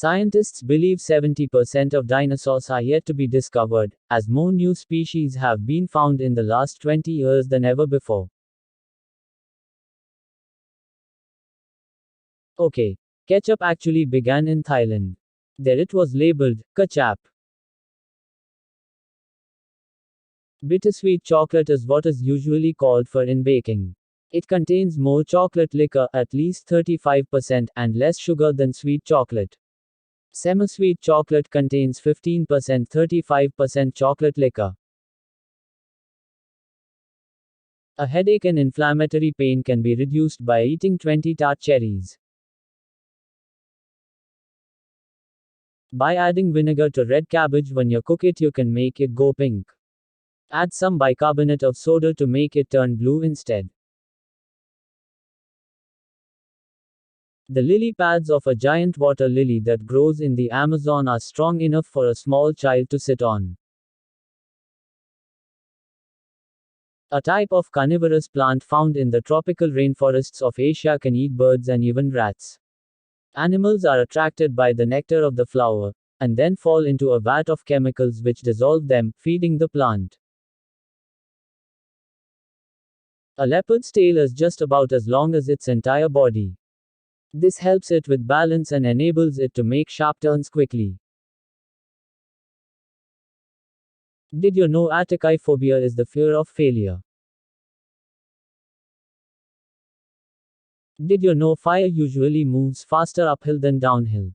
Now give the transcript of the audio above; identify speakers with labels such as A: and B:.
A: Scientists believe 70% of dinosaurs are yet to be discovered, as more new species have been found in the last 20 years than ever before. Okay. Ketchup actually began in Thailand. There it was labeled, Kachap. Bittersweet chocolate is what is usually called for in baking. It contains more chocolate liquor, at least 35%, and less sugar than sweet chocolate. Semi-sweet chocolate contains 15%, 35% chocolate liquor. A headache and inflammatory pain can be reduced by eating 20 tart cherries. By adding vinegar to red cabbage when you cook it, you can make it go pink. Add some bicarbonate of soda to make it turn blue instead. The lily pads of a giant water lily that grows in the Amazon are strong enough for a small child to sit on. A type of carnivorous plant found in the tropical rainforests of Asia can eat birds and even rats. Animals are attracted by the nectar of the flower, and then fall into a vat of chemicals which dissolve them, feeding the plant. A leopard's tail is just about as long as its entire body. This helps it with balance and enables it to make sharp turns quickly. Did you know achyphobia is the fear of failure? Did you know fire usually moves faster uphill than downhill?